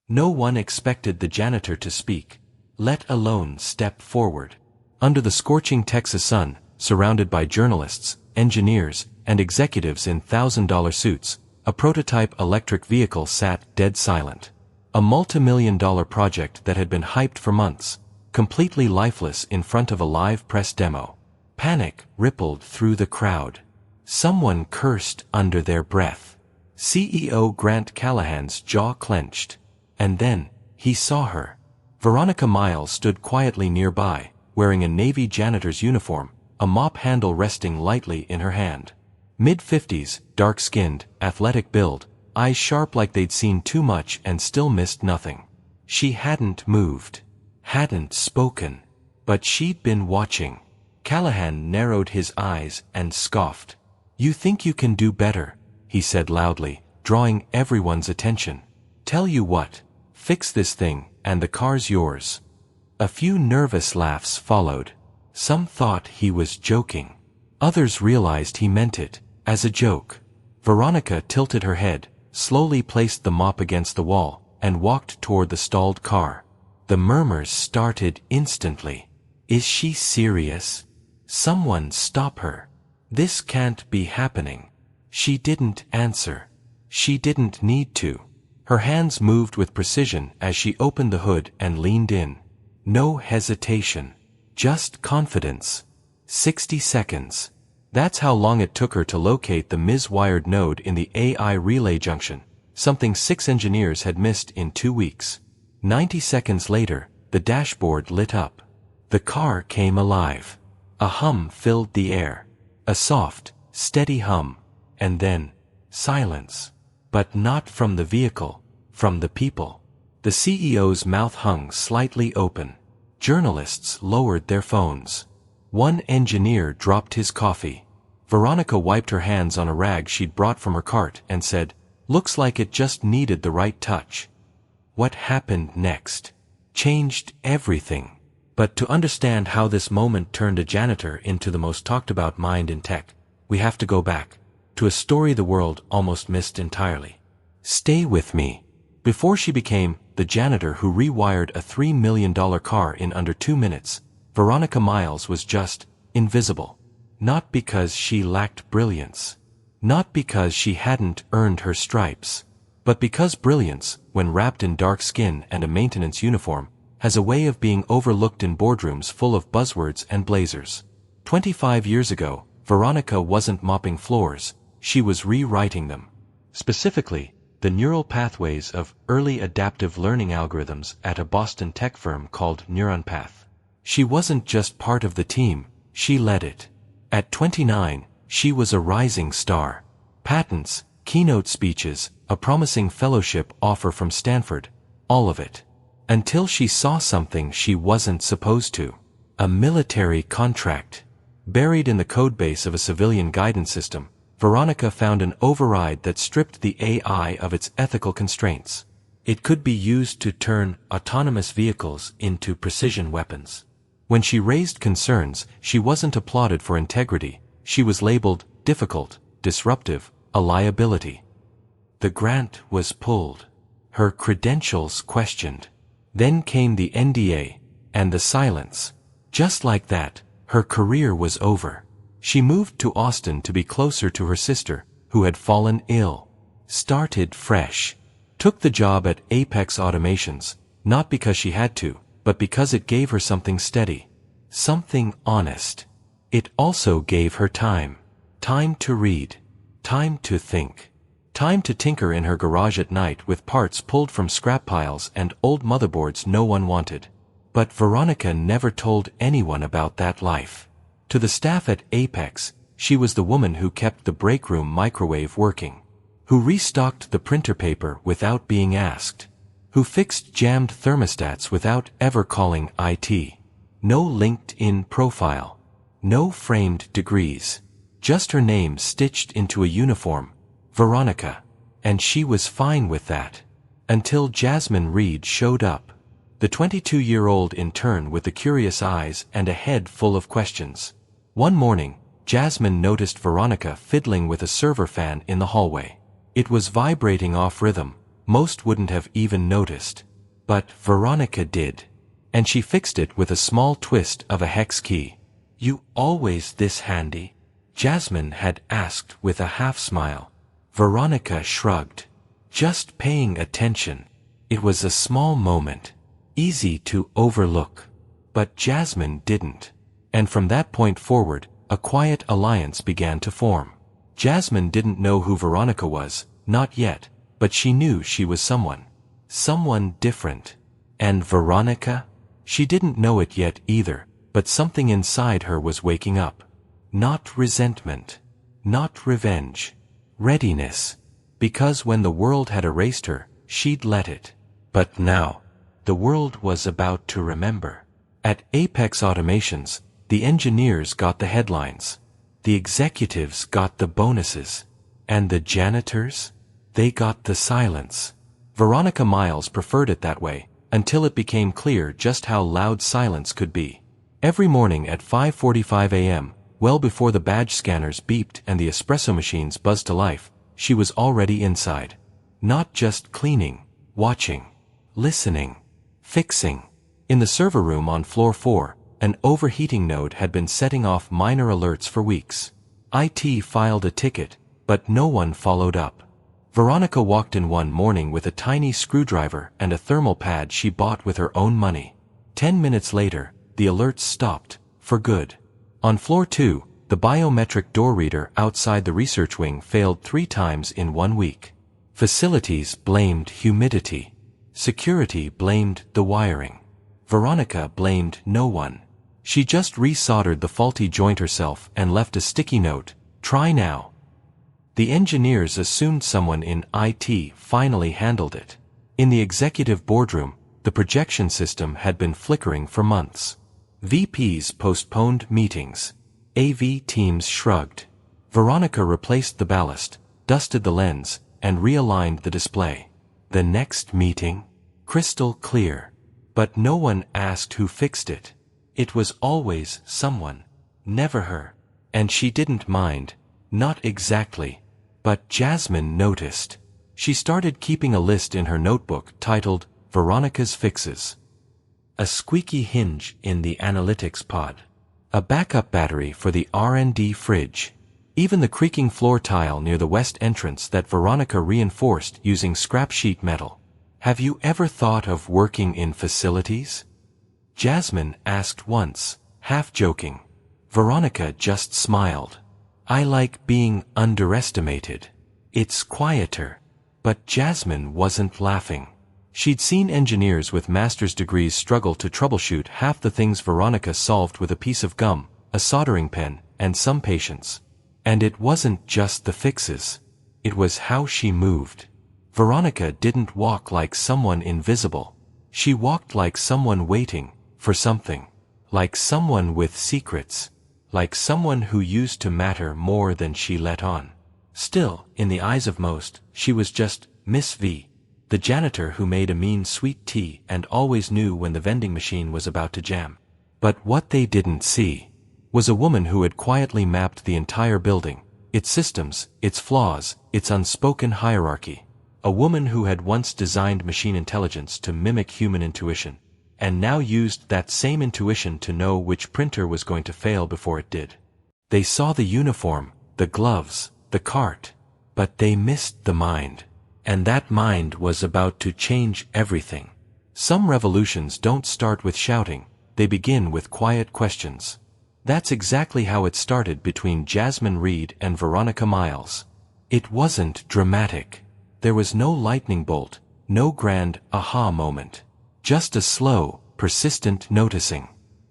No one expected the janitor to speak, let alone step forward. Under the scorching Texas sun, surrounded by journalists, engineers, and executives in $1,000 suits, a prototype electric vehicle sat dead silent. A multi-million-dollar project that had been hyped for months, completely lifeless in front of a live press demo. Panic rippled through the crowd. Someone cursed under their breath. CEO Grant Callahan's jaw clenched. And then, he saw her. Veronica Miles stood quietly nearby, wearing a Navy janitor's uniform, a mop handle resting lightly in her hand. Mid-50s, dark-skinned, athletic build, eyes sharp like they'd seen too much and still missed nothing. She hadn't moved, hadn't spoken, but she'd been watching. Callahan narrowed his eyes and scoffed. "You think you can do better," he said loudly, drawing everyone's attention. "Tell you what, fix this thing, and the car's yours." A few nervous laughs followed. Some thought he was joking. Others realized he meant it, as a joke. Veronica tilted her head, slowly placed the mop against the wall, and walked toward the stalled car. The murmurs started instantly. "Is she serious? Someone stop her. This can't be happening." She didn't answer. She didn't need to. Her hands moved with precision as she opened the hood and leaned in. No hesitation. Just confidence. 60 seconds. That's how long it took her to locate the miswired node in the AI relay junction, something 6 engineers had missed in 2 weeks. 90 seconds later, the dashboard lit up. The car came alive. A hum filled the air. A soft, steady hum. And then, silence. But not from the vehicle, from the people. The CEO's mouth hung slightly open. Journalists lowered their phones. One engineer dropped his coffee. Veronica wiped her hands on a rag she'd brought from her cart and said, "Looks like it just needed the right touch." What happened next changed everything. But to understand how this moment turned a janitor into the most talked-about mind in tech, we have to go back to a story the world almost missed entirely. Stay with me. Before she became the janitor who rewired a $3 million car in under 2 minutes, Veronica Miles was just invisible. Not because she lacked brilliance. Not because she hadn't earned her stripes. But because brilliance, when wrapped in dark skin and a maintenance uniform, has a way of being overlooked in boardrooms full of buzzwords and blazers. 25 years ago, Veronica wasn't mopping floors, she was rewriting them. Specifically, the neural pathways of early adaptive learning algorithms at a Boston tech firm called NeuronPath. She wasn't just part of the team, she led it. At 29, she was a rising star. Patents, keynote speeches, a promising fellowship offer from Stanford, all of it. Until she saw something she wasn't supposed to. A military contract. Buried in the codebase of a civilian guidance system, Veronica found an override that stripped the AI of its ethical constraints. It could be used to turn autonomous vehicles into precision weapons. When she raised concerns, she wasn't applauded for integrity, she was labeled difficult, disruptive, a liability. The grant was pulled. Her credentials questioned. Then came the NDA, and the silence. Just like that, her career was over. She moved to Austin to be closer to her sister, who had fallen ill. Started fresh. Took the job at Apex Automations, not because she had to, but because it gave her something steady. Something honest. It also gave her time. Time to read. Time to think. Time to tinker in her garage at night with parts pulled from scrap piles and old motherboards no one wanted. But Veronica never told anyone about that life. To the staff at Apex, she was the woman who kept the break room microwave working. Who restocked the printer paper without being asked. Who fixed jammed thermostats without ever calling IT. No LinkedIn profile. No framed degrees. Just her name stitched into a uniform. Veronica. And she was fine with that. Until Jasmine Reed showed up. The 22-year-old intern with the curious eyes and a head full of questions. One morning, Jasmine noticed Veronica fiddling with a server fan in the hallway. It was vibrating off rhythm, most wouldn't have even noticed. But Veronica did. And she fixed it with a small twist of a hex key. "You always this handy?" Jasmine had asked with a half-smile. Veronica shrugged. "Just paying attention." It was a small moment, easy to overlook. But Jasmine didn't. And from that point forward, a quiet alliance began to form. Jasmine didn't know who Veronica was, not yet, but she knew she was someone. Someone different. And Veronica? She didn't know it yet either, but something inside her was waking up. Not resentment. Not revenge. Readiness. Because when the world had erased her, she'd let it. But now, the world was about to remember. At Apex Automations, the engineers got the headlines. The executives got the bonuses. And the janitors? They got the silence. Veronica Miles preferred it that way, until it became clear just how loud silence could be. Every morning at 5:45 a.m., well before the badge scanners beeped and the espresso machines buzzed to life, she was already inside. Not just cleaning, watching, listening, fixing. In the server room on floor 4, an overheating node had been setting off minor alerts for weeks. IT filed a ticket, but no one followed up. Veronica walked in one morning with a tiny screwdriver and a thermal pad she bought with her own money. 10 minutes later, the alerts stopped, for good. On floor 2, the biometric door reader outside the research wing failed 3 times in 1 week. Facilities blamed humidity. Security blamed the wiring. Veronica blamed no one. She just resoldered the faulty joint herself and left a sticky note, "Try now." The engineers assumed someone in IT finally handled it. In the executive boardroom, the projection system had been flickering for months. VPs postponed meetings. AV teams shrugged. Veronica replaced the ballast, dusted the lens, and realigned the display. The next meeting? Crystal clear. But no one asked who fixed it. It was always someone. Never her. And she didn't mind. Not exactly. But Jasmine noticed. She started keeping a list in her notebook titled, "Veronica's Fixes." A squeaky hinge in the analytics pod. A backup battery for the R&D fridge. Even the creaking floor tile near the west entrance that Veronica reinforced using scrap sheet metal. "Have you ever thought of working in facilities?" Jasmine asked once, half joking. Veronica just smiled. "I like being underestimated. It's quieter." But Jasmine wasn't laughing. She'd seen engineers with master's degrees struggle to troubleshoot half the things Veronica solved with a piece of gum, a soldering pen, and some patience. And it wasn't just the fixes. It was how she moved. Veronica didn't walk like someone invisible. She walked like someone waiting for something. Like someone with secrets. Like someone who used to matter more than she let on. Still, in the eyes of most, she was just Miss V, the janitor who made a mean sweet tea and always knew when the vending machine was about to jam. But what they didn't see was a woman who had quietly mapped the entire building, its systems, its flaws, its unspoken hierarchy. A woman who had once designed machine intelligence to mimic human intuition, and now used that same intuition to know which printer was going to fail before it did. They saw the uniform, the gloves, the cart, but they missed the mind. And that mind was about to change everything. Some revolutions don't start with shouting, they begin with quiet questions. That's exactly how it started between Jasmine Reed and Veronica Miles. It wasn't dramatic. There was no lightning bolt, no grand aha moment. Just a slow, persistent noticing.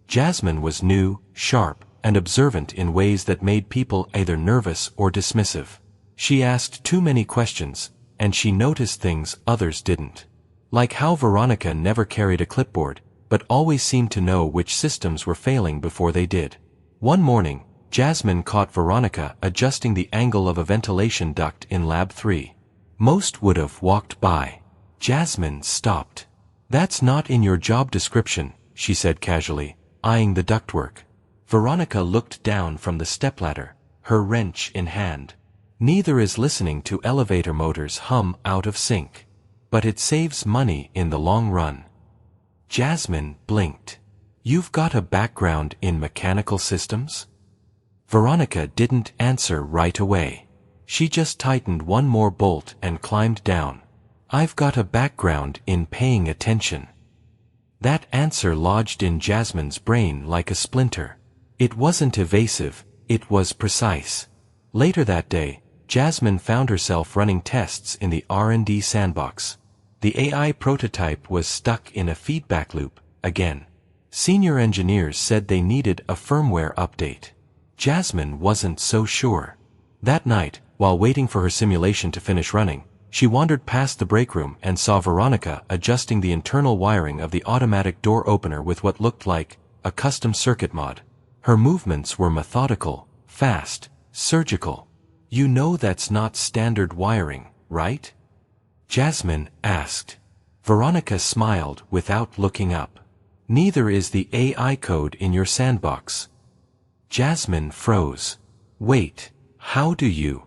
Jasmine was new, sharp, and observant in ways that made people either nervous or dismissive. She asked too many questions, and she noticed things others didn't. Like how Veronica never carried a clipboard, but always seemed to know which systems were failing before they did. One morning, Jasmine caught Veronica adjusting the angle of a ventilation duct in Lab 3. Most would have walked by. Jasmine stopped. "That's not in your job description," she said casually, eyeing the ductwork. Veronica looked down from the stepladder, her wrench in hand. "Neither is listening to elevator motors hum out of sync." but it saves money in the long run. Jasmine blinked. You've got a background in mechanical systems? Veronica didn't answer right away. She just tightened one more bolt and climbed down. I've got a background in paying attention. That answer lodged in Jasmine's brain like a splinter. It wasn't evasive, it was precise. Later that day, Jasmine found herself running tests in the R&D sandbox. The AI prototype was stuck in a feedback loop, again. Senior engineers said they needed a firmware update. Jasmine wasn't so sure. That night, while waiting for her simulation to finish running, she wandered past the break room and saw Veronica adjusting the internal wiring of the automatic door opener with what looked like a custom circuit mod. Her movements were methodical, fast, surgical. You know that's not standard wiring, right? Jasmine asked. Veronica smiled without looking up. Neither is the AI code in your sandbox. Jasmine froze. Wait, how do you?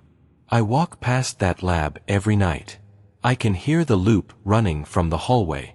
I walk past that lab every night. I can hear the loop running from the hallway.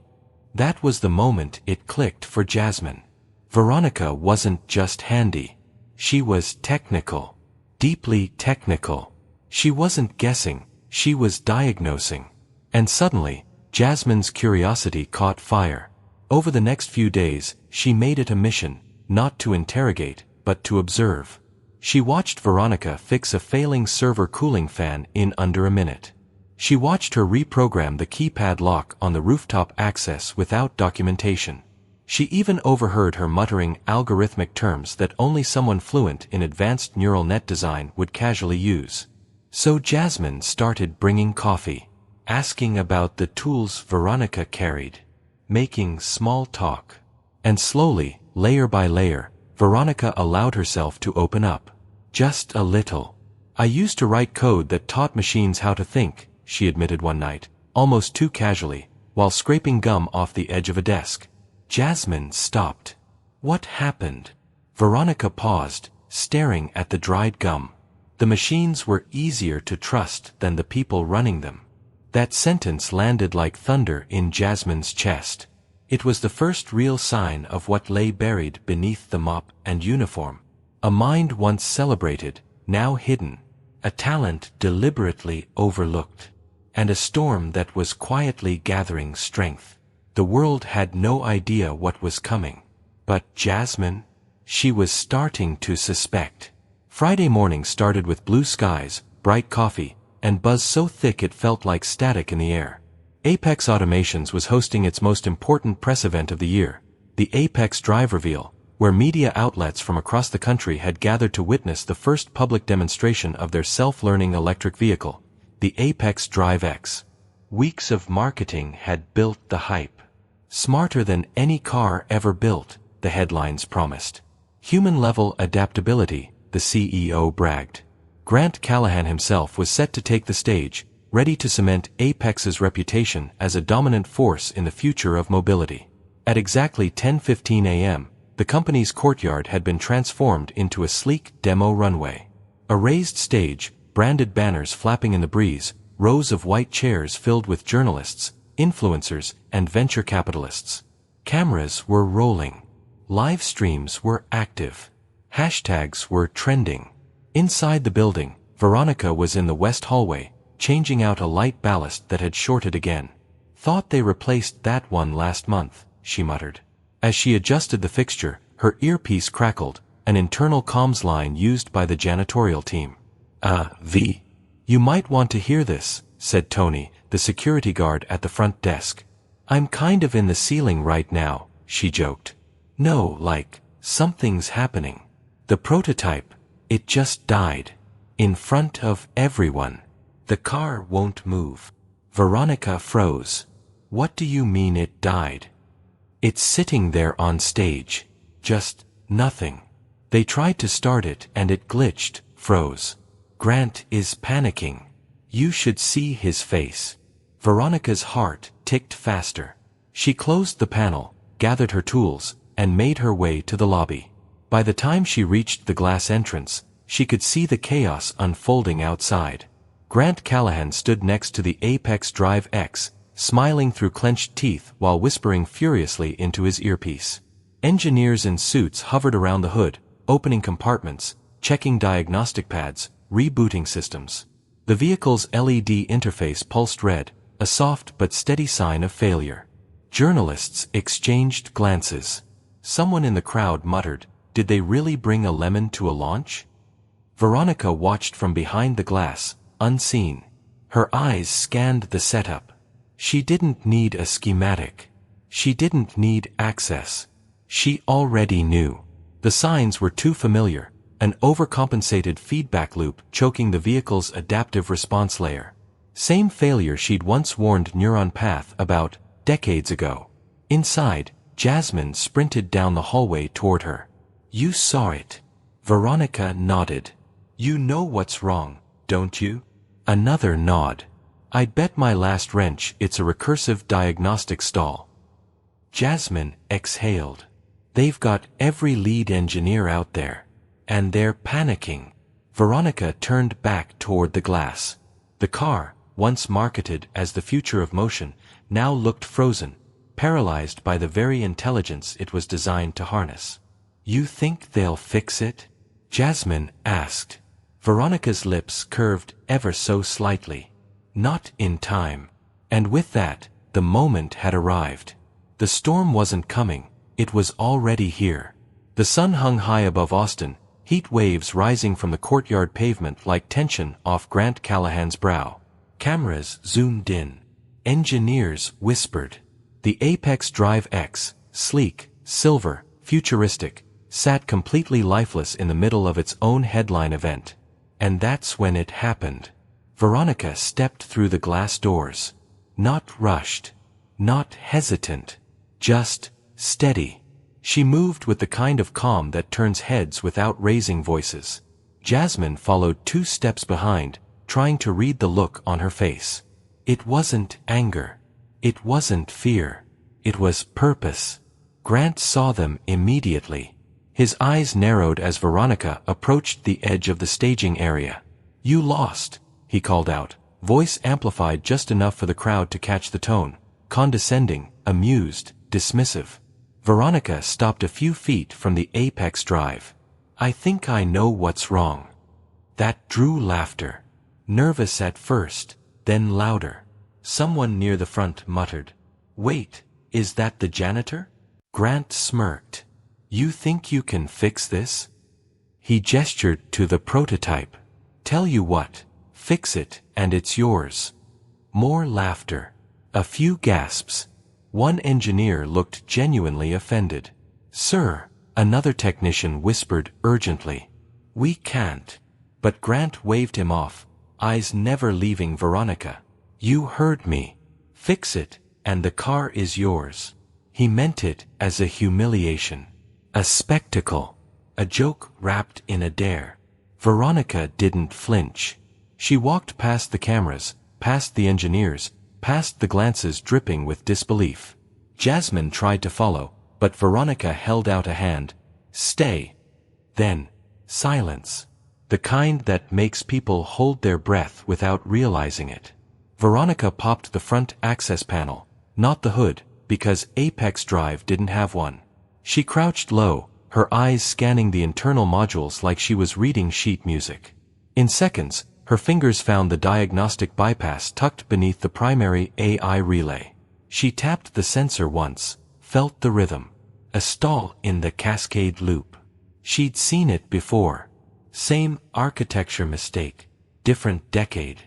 That was the moment it clicked for Jasmine. Veronica wasn't just handy. She was technical. Deeply technical. She wasn't guessing, she was diagnosing. And suddenly, Jasmine's curiosity caught fire. Over the next few days, she made it a mission, not to interrogate, but to observe. She watched Veronica fix a failing server cooling fan in under a minute. She watched her reprogram the keypad lock on the rooftop access without documentation. She even overheard her muttering algorithmic terms that only someone fluent in advanced neural net design would casually use. So Jasmine started bringing coffee, asking about the tools Veronica carried, making small talk. And slowly, layer by layer, Veronica allowed herself to open up. Just a little. I used to write code that taught machines how to think, she admitted one night, almost too casually, while scraping gum off the edge of a desk. Jasmine stopped. What happened? Veronica paused, staring at the dried gum. The machines were easier to trust than the people running them. That sentence landed like thunder in Jasmine's chest. It was the first real sign of what lay buried beneath the mop and uniform. A mind once celebrated, now hidden. A talent deliberately overlooked. And a storm that was quietly gathering strength. The world had no idea what was coming. But Jasmine? She was starting to suspect. Friday morning started with blue skies, bright coffee, and buzz so thick it felt like static in the air. Apex Automations was hosting its most important press event of the year, the Apex Drive Reveal, where media outlets from across the country had gathered to witness the first public demonstration of their self-learning electric vehicle, the Apex Drive X. Weeks of marketing had built the hype. Smarter than any car ever built, the headlines promised. Human-level adaptability, the CEO bragged. Grant Callahan himself was set to take the stage, ready to cement Apex's reputation as a dominant force in the future of mobility. At exactly 10:15 a.m., the company's courtyard had been transformed into a sleek demo runway. A raised stage, branded banners flapping in the breeze, rows of white chairs filled with journalists, influencers, and venture capitalists. Cameras were rolling. Live streams were active. Hashtags were trending. Inside the building, Veronica was in the west hallway, changing out a light ballast that had shorted again. Thought they replaced that one last month, she muttered. As she adjusted the fixture, her earpiece crackled, an internal comms line used by the janitorial team. You might want to hear this, said Tony, the security guard at the front desk. I'm kind of in the ceiling right now, she joked. No, like, something's happening. The prototype, it just died. In front of everyone. The car won't move. Veronica froze. What do you mean it died? It's sitting there on stage. Just nothing. They tried to start it and it glitched, froze. Grant is panicking. You should see his face. Veronica's heart ticked faster. She closed the panel, gathered her tools, and made her way to the lobby. By the time she reached the glass entrance, she could see the chaos unfolding outside. Grant Callahan stood next to the Apex Drive X, smiling through clenched teeth while whispering furiously into his earpiece. Engineers in suits hovered around the hood, opening compartments, checking diagnostic pads, rebooting systems. The vehicle's LED interface pulsed red, a soft but steady sign of failure. Journalists exchanged glances. Someone in the crowd muttered, "Did they really bring a lemon to a launch?" Veronica watched from behind the glass, unseen. Her eyes scanned the setup. She didn't need a schematic. She didn't need access. She already knew. The signs were too familiar, an overcompensated feedback loop choking the vehicle's adaptive response layer. Same failure she'd once warned Neuron Path about, decades ago. Inside, Jasmine sprinted down the hallway toward her. "You saw it." Veronica nodded. "You know what's wrong, don't you?" Another nod. "I'd bet my last wrench it's a recursive diagnostic stall." Jasmine exhaled. "They've got every lead engineer out there. And they're panicking." Veronica turned back toward the glass. The car, once marketed as the future of motion, now looked frozen, paralyzed by the very intelligence it was designed to harness. "You think they'll fix it?" Jasmine asked. Veronica's lips curved ever so slightly. "Not in time." And with that, the moment had arrived. The storm wasn't coming, it was already here. The sun hung high above Austin, heat waves rising from the courtyard pavement like tension off Grant Callahan's brow. Cameras zoomed in. Engineers whispered. The Apex Drive X, sleek, silver, futuristic, sat completely lifeless in the middle of its own headline event. And that's when it happened. Veronica stepped through the glass doors. Not rushed. Not hesitant. Just steady. She moved with the kind of calm that turns heads without raising voices. Jasmine followed 2 steps behind, trying to read the look on her face. It wasn't anger. It wasn't fear. It was purpose. Grant saw them immediately. His eyes narrowed as Veronica approached the edge of the staging area. "You lost," he called out, voice amplified just enough for the crowd to catch the tone, condescending, amused, dismissive. Veronica stopped a few feet from the Apex Drive. "I think I know what's wrong." That drew laughter. Nervous at first, then louder. Someone near the front muttered, "Wait, is that the janitor?" Grant smirked. "You think you can fix this?" He gestured to the prototype. "Tell you what, fix it, and it's yours." More laughter. A few gasps. One engineer looked genuinely offended. "Sir," another technician whispered urgently. "We can't." But Grant waved him off, eyes never leaving Veronica. "You heard me. Fix it, and the car is yours." He meant it as a humiliation. A spectacle. A joke wrapped in a dare. Veronica didn't flinch. She walked past the cameras, past the engineers, past the glances dripping with disbelief. Jasmine tried to follow, but Veronica held out a hand. "Stay." Then, silence. The kind that makes people hold their breath without realizing it. Veronica popped the front access panel, not the hood, because Apex Drive didn't have one. She crouched low, her eyes scanning the internal modules like she was reading sheet music. In seconds, her fingers found the diagnostic bypass tucked beneath the primary AI relay. She tapped the sensor once, felt the rhythm. A stall in the cascade loop. She'd seen it before. Same architecture mistake. Different decade.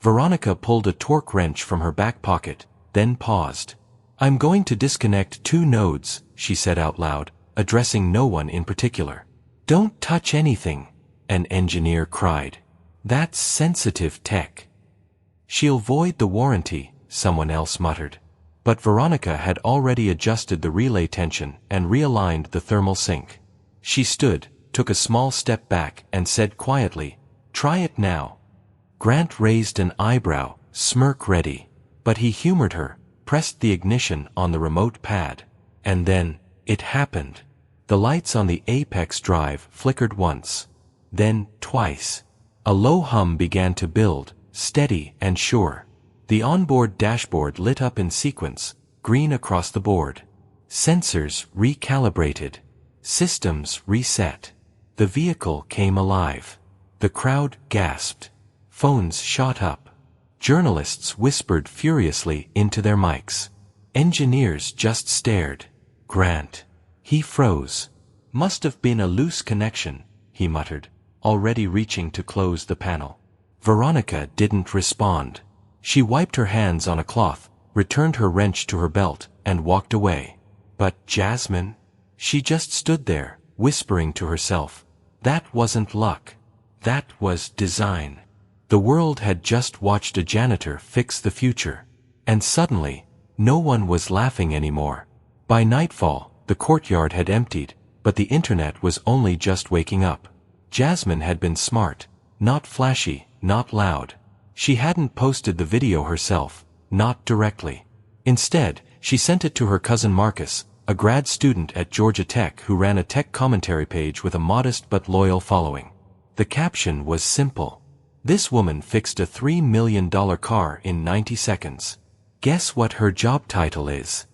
Veronica pulled a torque wrench from her back pocket, then paused. "I'm going to disconnect 2 nodes, she said out loud, addressing no one in particular. "Don't touch anything," an engineer cried. "That's sensitive tech." "She'll void the warranty," someone else muttered. But Veronica had already adjusted the relay tension and realigned the thermal sink. She stood, took a small step back, and said quietly, "Try it now." Grant raised an eyebrow, smirk ready. But he humored her, pressed the ignition on the remote pad. And then, it happened. The lights on the Apex Drive flickered once. Then, twice. A low hum began to build, steady and sure. The onboard dashboard lit up in sequence, green across the board. Sensors recalibrated. Systems reset. The vehicle came alive. The crowd gasped. Phones shot up. Journalists whispered furiously into their mics. Engineers just stared. Grant. He froze. Must have been a loose connection, he muttered, already reaching to close the panel. Veronica didn't respond. She wiped her hands on a cloth, returned her wrench to her belt, and walked away. But Jasmine? She just stood there, whispering to herself. That wasn't luck. That was design. The world had just watched a janitor fix the future. And suddenly, no one was laughing anymore. By nightfall, the courtyard had emptied, but the internet was only just waking up. Jasmine had been smart, not flashy, not loud. She hadn't posted the video herself, not directly. Instead, she sent it to her cousin Marcus, a grad student at Georgia Tech who ran a tech commentary page with a modest but loyal following. The caption was simple. This woman fixed a $3 million car in 90 seconds. Guess what her job title is?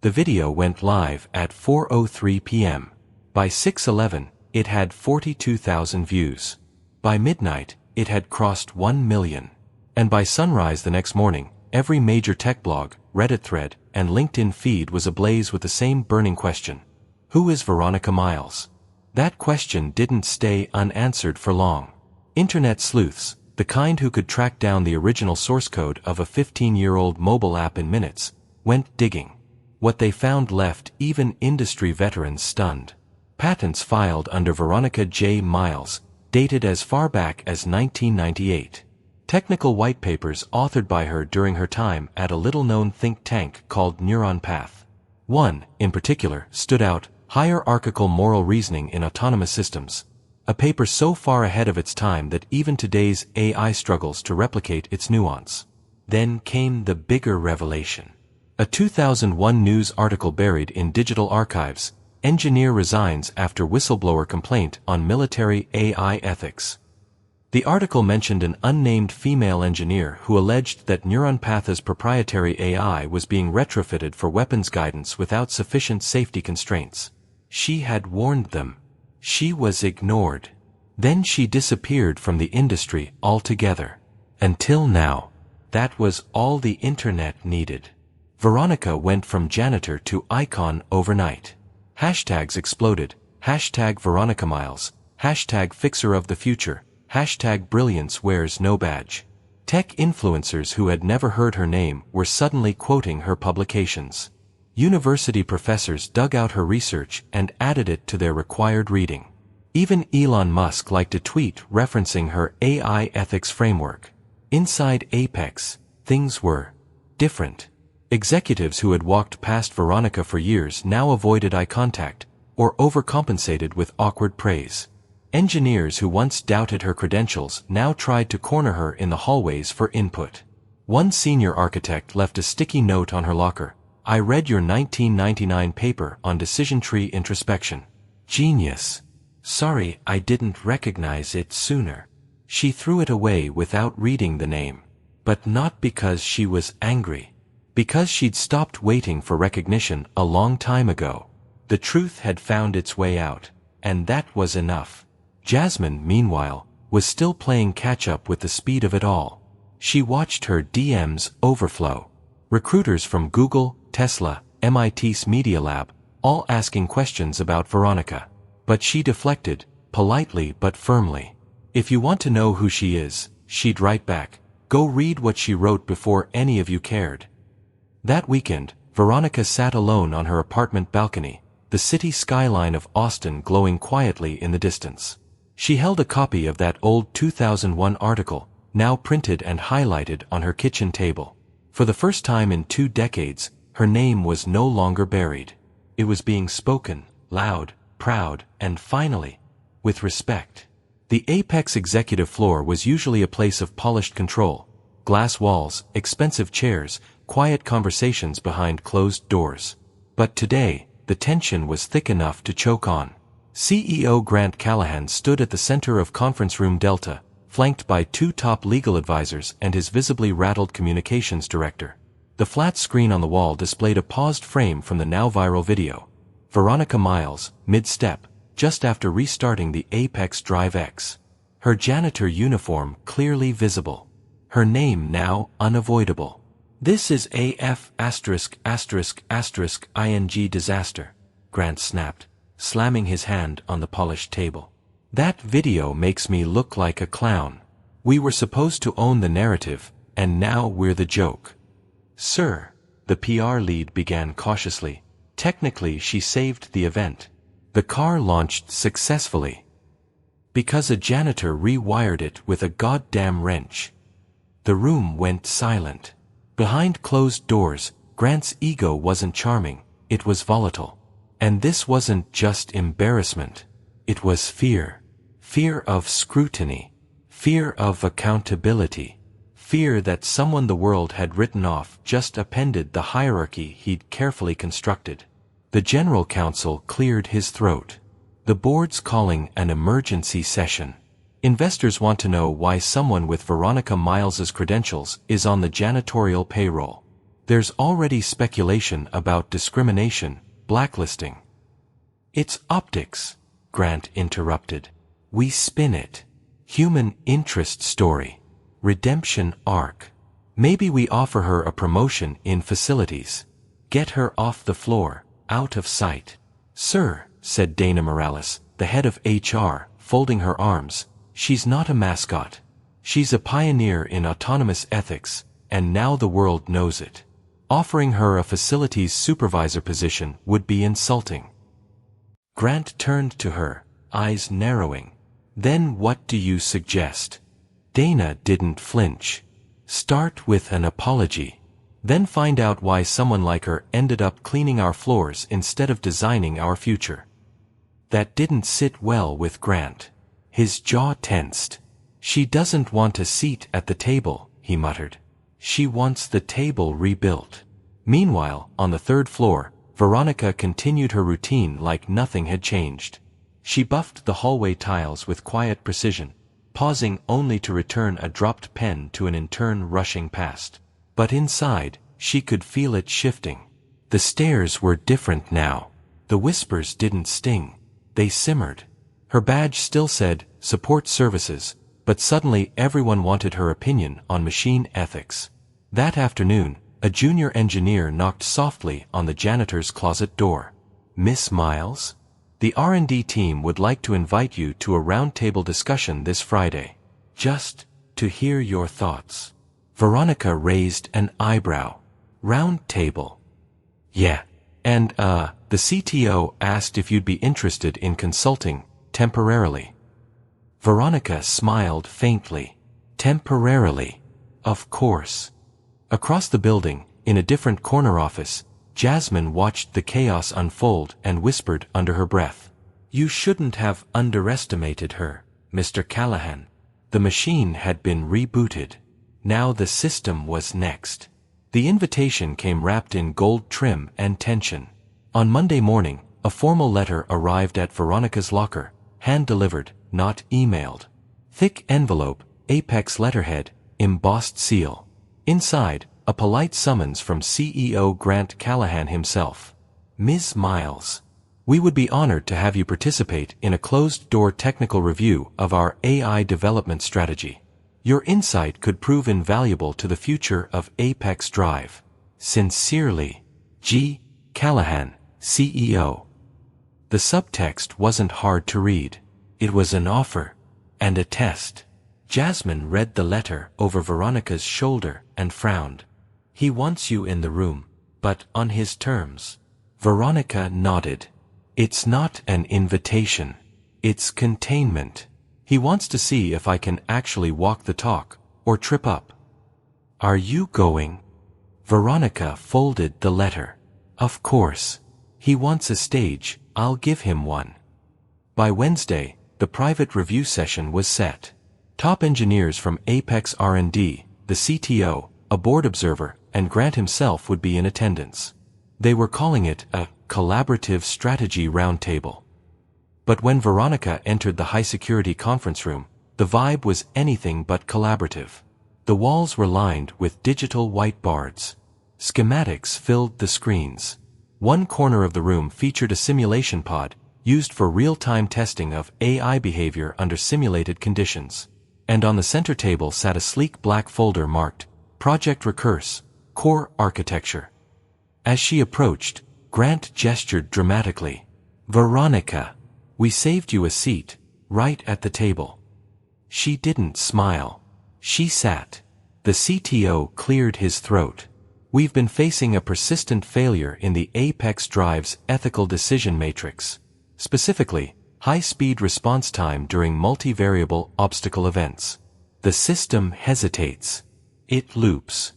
The video went live at 4:03 p.m. By 6:11, it had 42,000 views. By midnight, it had crossed 1 million. And by sunrise the next morning, every major tech blog, Reddit thread, and LinkedIn feed was ablaze with the same burning question. Who is Veronica Miles? That question didn't stay unanswered for long. Internet sleuths, the kind who could track down the original source code of a 15-year-old mobile app in minutes, went digging. What they found left even industry veterans stunned. Patents filed under Veronica J. Miles, dated as far back as 1998. Technical white papers authored by her during her time at a little-known think tank called Neuron Path. One, in particular, stood out: Hierarchical Moral Reasoning in Autonomous Systems. A paper so far ahead of its time that even today's AI struggles to replicate its nuance. Then came the bigger revelation. A 2001 news article buried in digital archives: Engineer resigns after whistleblower complaint on military AI ethics. The article mentioned an unnamed female engineer who alleged that Neuron Path's proprietary AI was being retrofitted for weapons guidance without sufficient safety constraints. She had warned them. She was ignored. Then she disappeared from the industry altogether. Until now. That was all the internet needed. Veronica went from janitor to icon overnight. Hashtags exploded. Hashtag Veronica Miles. Hashtag Fixer of the Future. Hashtag Brilliance Wears No Badge. Tech influencers who had never heard her name were suddenly quoting her publications. University professors dug out her research and added it to their required reading. Even Elon Musk liked a tweet referencing her AI ethics framework. Inside Apex, things were different. Executives who had walked past Veronica for years now avoided eye contact, or overcompensated with awkward praise. Engineers who once doubted her credentials now tried to corner her in the hallways for input. One senior architect left a sticky note on her locker: I read your 1999 paper on decision tree introspection. Genius. Sorry I didn't recognize it sooner. She threw it away without reading the name. But not because she was angry. Because she'd stopped waiting for recognition a long time ago. The truth had found its way out, and that was enough. Jasmine, meanwhile, was still playing catch-up with the speed of it all. She watched her DMs overflow. Recruiters from Google, Tesla, MIT's Media Lab, all asking questions about Veronica. But she deflected, politely but firmly. If you want to know who she is, she'd write back, go read what she wrote before any of you cared. That weekend, Veronica sat alone on her apartment balcony, the city skyline of Austin glowing quietly in the distance. She held a copy of that old 2001 article, now printed and highlighted on her kitchen table. For the first time in 2 decades, her name was no longer buried. It was being spoken, loud, proud, and finally, with respect. The Apex executive floor was usually a place of polished control: glass walls, expensive chairs, quiet conversations behind closed doors. But today, the tension was thick enough to choke on. CEO Grant Callahan stood at the center of Conference Room Delta, flanked by 2 top legal advisors and his visibly rattled communications director. The flat screen on the wall displayed a paused frame from the now viral video. Veronica Miles, mid-step, just after restarting the Apex Drive X. Her janitor uniform clearly visible. Her name now unavoidable. "This is AF**************************************************************************************************************************************************************************************************************************Sir, slamming his hand on the polished table. "That video makes me look like a clown. We were supposed to own the narrative, and now we're the joke." "Sir," the PR lead began cautiously. Technically, she saved the event. The car launched successfully. Because a janitor rewired it with a goddamn wrench. The room went silent. Behind closed doors, Grant's ego wasn't charming, it was volatile. And this wasn't just embarrassment. It was fear. Fear of scrutiny. Fear of accountability. Fear that someone the world had written off just appended the hierarchy he'd carefully constructed. The general counsel cleared his throat. "The board's calling an emergency session. Investors want to know why someone with Veronica Miles's credentials is on the janitorial payroll. There's already speculation about discrimination, blacklisting." "It's optics," Grant interrupted. "We spin it. Human interest story. Redemption arc. Maybe we offer her a promotion in facilities. Get her off the floor, out of sight." "Sir," said Dana Morales, the head of HR, folding her arms, "she's not a mascot. She's a pioneer in autonomous ethics, and now the world knows it. Offering her a facilities supervisor position would be insulting." Grant turned to her, eyes narrowing. "Then what do you suggest?" Dana didn't flinch. "Start with an apology. Then find out why someone like her ended up cleaning our floors instead of designing our future." That didn't sit well with Grant. His jaw tensed. "She doesn't want a seat at the table," he muttered. "She wants the table rebuilt." Meanwhile, on the 3rd floor, Veronica continued her routine like nothing had changed. She buffed the hallway tiles with quiet precision, pausing only to return a dropped pen to an intern rushing past. But inside, she could feel it shifting. The stairs were different now. The whispers didn't sting. They simmered. Her badge still said, "Support Services," but suddenly everyone wanted her opinion on machine ethics. That afternoon, a junior engineer knocked softly on the janitor's closet door. "Miss Miles? The R&D team would like to invite you to a roundtable discussion this Friday. Just to hear your thoughts." Veronica raised an eyebrow. "Round table?" "Yeah. And, the CTO asked if you'd be interested in consulting, temporarily." Veronica smiled faintly. Temporarily. Of course. Across the building, in a different corner office, Jasmine watched the chaos unfold and whispered under her breath, "You shouldn't have underestimated her, Mr. Callahan." The machine had been rebooted. Now the system was next. The invitation came wrapped in gold trim and tension. On Monday morning, a formal letter arrived at Veronica's locker, hand-delivered, not emailed. Thick envelope, Apex letterhead, embossed seal. Inside, a polite summons from CEO Grant Callahan himself. "Ms. Miles, we would be honored to have you participate in a closed-door technical review of our AI development strategy. Your insight could prove invaluable to the future of Apex Drive. Sincerely, G. Callahan, CEO." The subtext wasn't hard to read. It was an offer and a test. Jasmine read the letter over Veronica's shoulder and frowned. "He wants you in the room, but on his terms." Veronica nodded. "It's not an invitation. It's containment. He wants to see if I can actually walk the talk, or trip up." "Are you going?" Veronica folded the letter. "Of course. He wants a stage, I'll give him one." By Wednesday, the private review session was set. Top engineers from Apex R&D, the CTO, a board observer, and Grant himself would be in attendance. They were calling it a collaborative strategy roundtable. But when Veronica entered the high-security conference room, The vibe was anything but collaborative. The walls were lined with digital whiteboards. Schematics filled the screens. One corner of the room featured a simulation pod, used for real-time testing of AI behavior under simulated conditions. And on the center table sat a sleek black folder marked, Project Recurse, Core Architecture. As she approached, Grant gestured dramatically. "Veronica, we saved you a seat, right at the table." She didn't smile. She sat. The CTO cleared his throat. "We've been facing a persistent failure in the Apex Drive's ethical decision matrix. Specifically, high-speed response time during multivariable obstacle events. The system hesitates. It loops."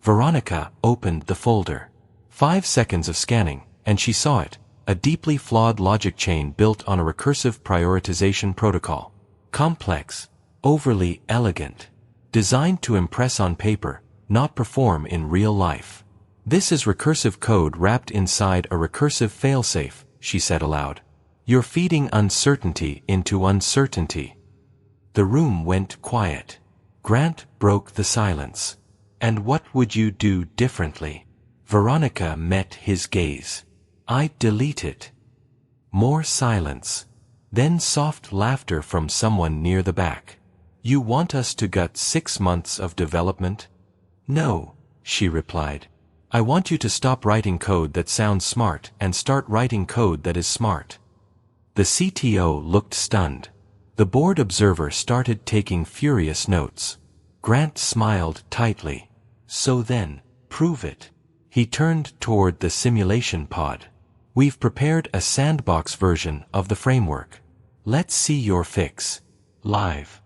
Veronica opened the folder. 5 seconds of scanning, and she saw it, a deeply flawed logic chain built on a recursive prioritization protocol. Complex, overly elegant, designed to impress on paper, not perform in real life. "This is recursive code wrapped inside a recursive failsafe," she said aloud. "You're feeding uncertainty into uncertainty." The room went quiet. Grant broke the silence. "And what would you do differently?" Veronica met his gaze. "I'd delete it." More silence. Then soft laughter from someone near the back. "You want us to gut 6 months of development?" "No," she replied. "I want you to stop writing code that sounds smart and start writing code that is smart." The CTO looked stunned. The board observer started taking furious notes. Grant smiled tightly. "So then, prove it." He turned toward the simulation pod. "We've prepared a sandbox version of the framework. Let's see your fix. Live."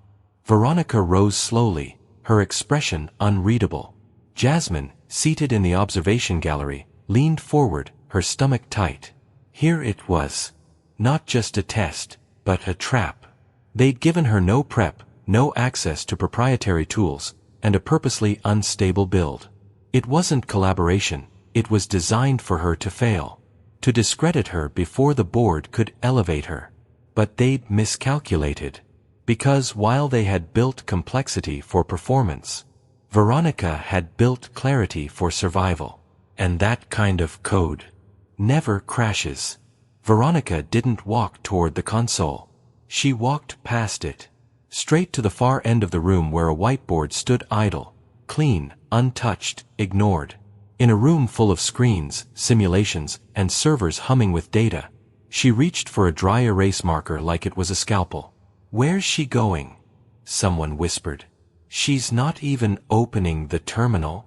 Veronica rose slowly, her expression unreadable. Jasmine, seated in the observation gallery, leaned forward, her stomach tight. Here it was. Not just a test, but a trap. They'd given her no prep, no access to proprietary tools, and a purposely unstable build. It wasn't collaboration, it was designed for her to fail. To discredit her before the board could elevate her. But they'd miscalculated. Because while they had built complexity for performance, Veronica had built clarity for survival. And that kind of code never crashes. Veronica didn't walk toward the console. She walked past it. Straight to the far end of the room where a whiteboard stood idle, clean, untouched, ignored. In a room full of screens, simulations, and servers humming with data, she reached for a dry erase marker like it was a scalpel. "Where's she going?" someone whispered. "She's not even opening the terminal."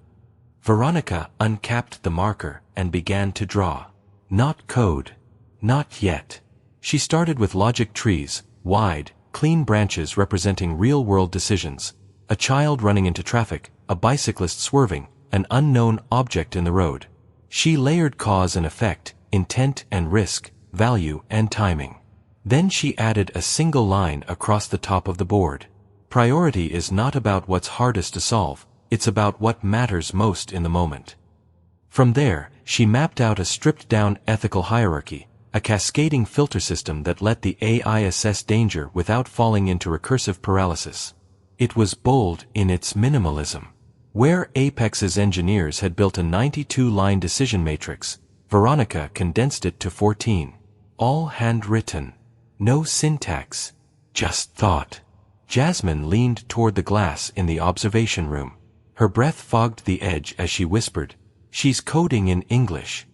Veronica uncapped the marker and began to draw. Not code. Not yet. She started with logic trees, wide, clean branches representing real-world decisions. A child running into traffic, a bicyclist swerving, an unknown object in the road. She layered cause and effect, intent and risk, value and timing. Then she added a single line across the top of the board. Priority is not about what's hardest to solve, it's about what matters most in the moment. From there, she mapped out a stripped-down ethical hierarchy, a cascading filter system that let the AI assess danger without falling into recursive paralysis. It was bold in its minimalism. Where Apex's engineers had built a 92-line decision matrix, Veronica condensed it to 14. All handwritten. No syntax. Just thought. Jasmine leaned toward the glass in the observation room. Her breath fogged the edge as she whispered, "She's coding in English."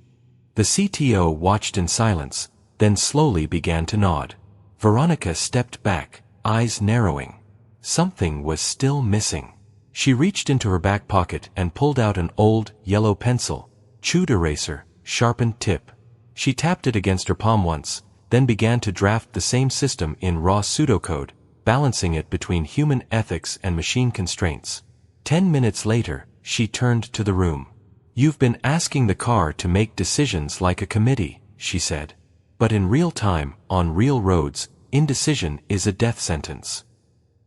The CTO watched in silence, then slowly began to nod. Veronica stepped back, eyes narrowing. Something was still missing. She reached into her back pocket and pulled out an old, yellow pencil, chewed eraser, sharpened tip. She tapped it against her palm once, then began to draft the same system in raw pseudocode, balancing it between human ethics and machine constraints. 10 minutes later, she turned to the room. "You've been asking the car to make decisions like a committee," she said. "But in real time, on real roads, indecision is a death sentence."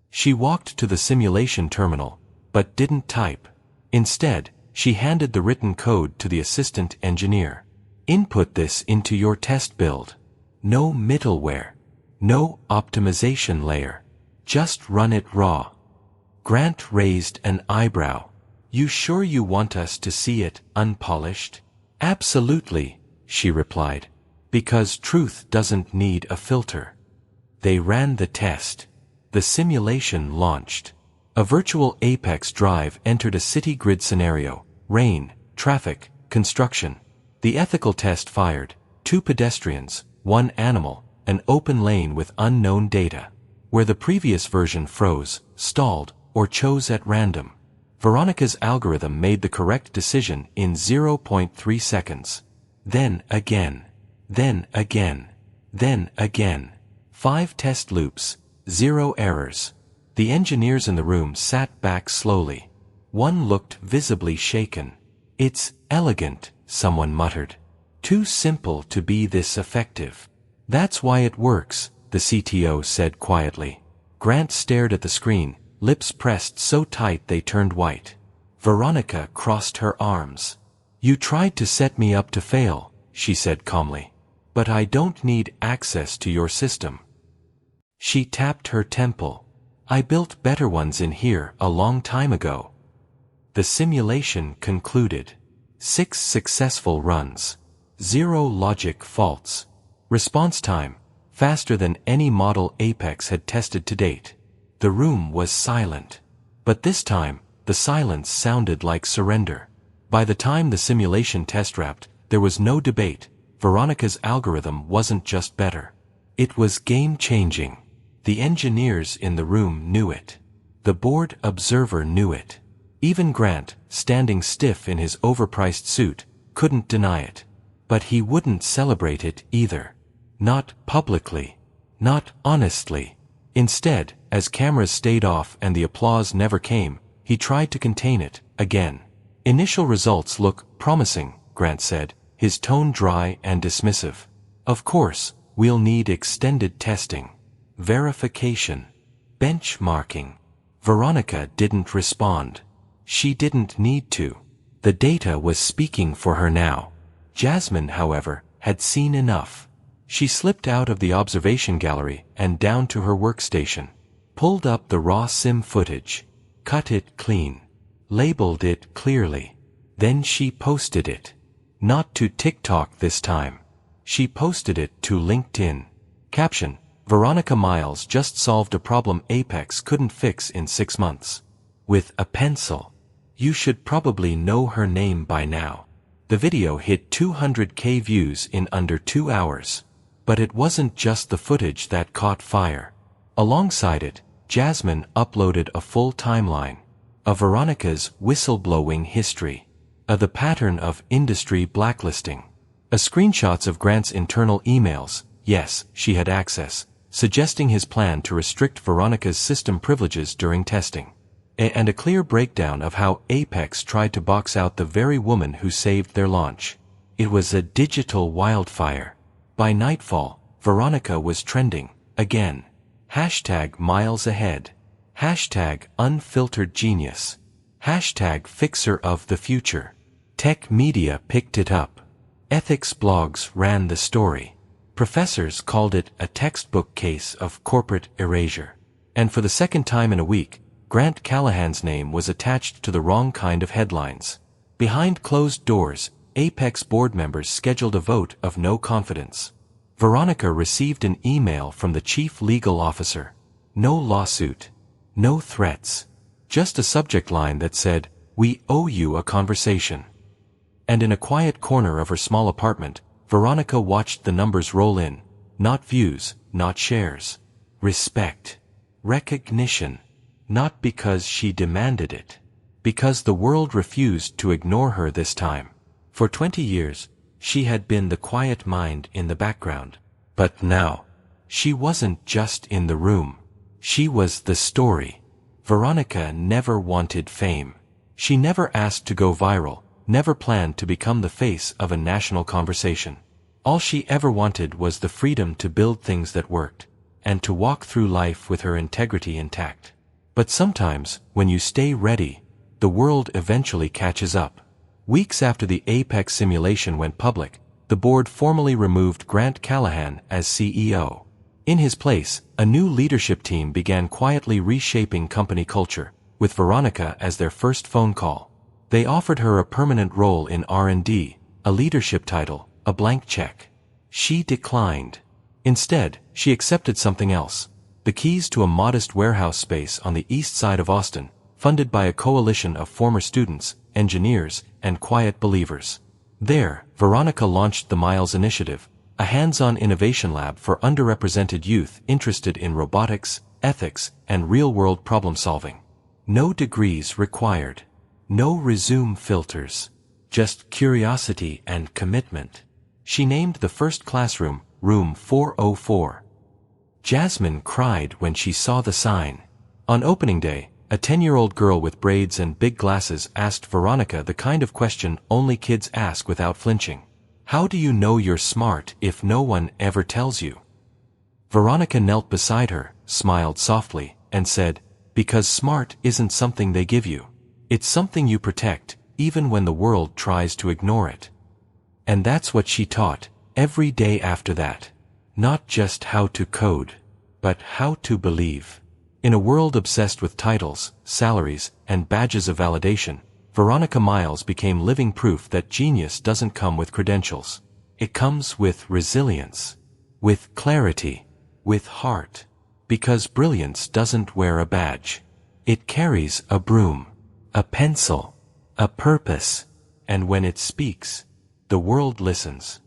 She walked to the simulation terminal, but didn't type. Instead, she handed the written code to the assistant engineer. "Input this into your test build. No middleware. No optimization layer. Just run it raw. Grant raised an eyebrow. You sure you want us to see it unpolished? Absolutely, she replied. Because truth doesn't need a filter. They ran the test. The simulation launched. A virtual apex drive entered a city grid scenario: rain, traffic, construction. The ethical test fired: 2 pedestrians, 1 animal, an open lane with unknown data. Where the previous version froze, stalled, or chose at random, Veronica's algorithm made the correct decision in 0.3 seconds. Then again. Then again. Then again. 5 test loops, 0 errors. The engineers in the room sat back slowly. One looked visibly shaken. It's elegant, someone muttered. Too simple to be this effective. That's why it works, the CTO said quietly. Grant stared at the screen, lips pressed so tight they turned white. Veronica crossed her arms. You tried to set me up to fail, she said calmly. But I don't need access to your system. She tapped her temple. I built better ones in here a long time ago. The simulation concluded. 6 successful runs. 0 logic faults. Response time, faster than any model Apex had tested to date. The room was silent. But this time, the silence sounded like surrender. By the time the simulation test wrapped, there was no debate. Veronica's algorithm wasn't just better. It was game-changing. The engineers in the room knew it. The board observer knew it. Even Grant, standing stiff in his overpriced suit, couldn't deny it. But he wouldn't celebrate it either. Not publicly. Not honestly. Instead, as cameras stayed off and the applause never came, he tried to contain it, again. Initial results look promising, Grant said, his tone dry and dismissive. Of course, we'll need extended testing. Verification. Benchmarking. Veronica didn't respond. She didn't need to. The data was speaking for her now. Jasmine, however, had seen enough. She slipped out of the observation gallery and down to her workstation. Pulled up the raw sim footage. Cut it clean. Labeled it clearly. Then she posted it. Not to TikTok this time. She posted it to LinkedIn. Caption: Veronica Miles just solved a problem Apex couldn't fix in 6 months. With a pencil. You should probably know her name by now. The video hit 200K views in under 2 hours. But it wasn't just the footage that caught fire. Alongside it, Jasmine uploaded a full timeline. Of Veronica's whistleblowing history. Of the pattern of industry blacklisting. Screenshots of Grant's internal emails, yes, she had access, suggesting his plan to restrict Veronica's system privileges during testing. And a clear breakdown of how Apex tried to box out the very woman who saved their launch. It was a digital wildfire. By nightfall, Veronica was trending, again. Hashtag miles ahead. Hashtag unfiltered genius. Hashtag fixer of the future. Tech media picked it up. Ethics blogs ran the story. Professors called it a textbook case of corporate erasure. And for the second time in a week, Grant Callahan's name was attached to the wrong kind of headlines. Behind closed doors, Apex board members scheduled a vote of no confidence. Veronica received an email from the chief legal officer. No lawsuit. No threats. Just a subject line that said, "We owe you a conversation." And in a quiet corner of her small apartment, Veronica watched the numbers roll in. Not views, not shares. Respect. Recognition. Not because she demanded it. Because the world refused to ignore her this time. For 20 years, she had been the quiet mind in the background. But now, she wasn't just in the room. She was the story. Veronica never wanted fame. She never asked to go viral, never planned to become the face of a national conversation. All she ever wanted was the freedom to build things that worked, and to walk through life with her integrity intact. But sometimes, when you stay ready, the world eventually catches up. Weeks after the Apex simulation went public, the board formally removed Grant Callahan as CEO. In his place, a new leadership team began quietly reshaping company culture, with Veronica as their first phone call. They offered her a permanent role in R&D, a leadership title, a blank check. She declined. Instead, she accepted something else: the keys to a modest warehouse space on the east side of Austin, funded by a coalition of former students, engineers, and quiet believers. There, Veronica launched the Miles Initiative, a hands-on innovation lab for underrepresented youth interested in robotics, ethics, and real-world problem-solving. No degrees required. No resume filters. Just curiosity and commitment. She named the first classroom, Room 404. Jasmine cried when she saw the sign. On opening day, a 10-year-old girl with braids and big glasses asked Veronica the kind of question only kids ask without flinching. How do you know you're smart if no one ever tells you? Veronica knelt beside her, smiled softly, and said, because smart isn't something they give you. It's something you protect, even when the world tries to ignore it. And that's what she taught, every day after that. Not just how to code, but how to believe. In a world obsessed with titles, salaries, and badges of validation, Veronica Miles became living proof that genius doesn't come with credentials. It comes with resilience, with clarity, with heart. Because brilliance doesn't wear a badge. It carries a broom, a pencil, a purpose, and when it speaks, the world listens.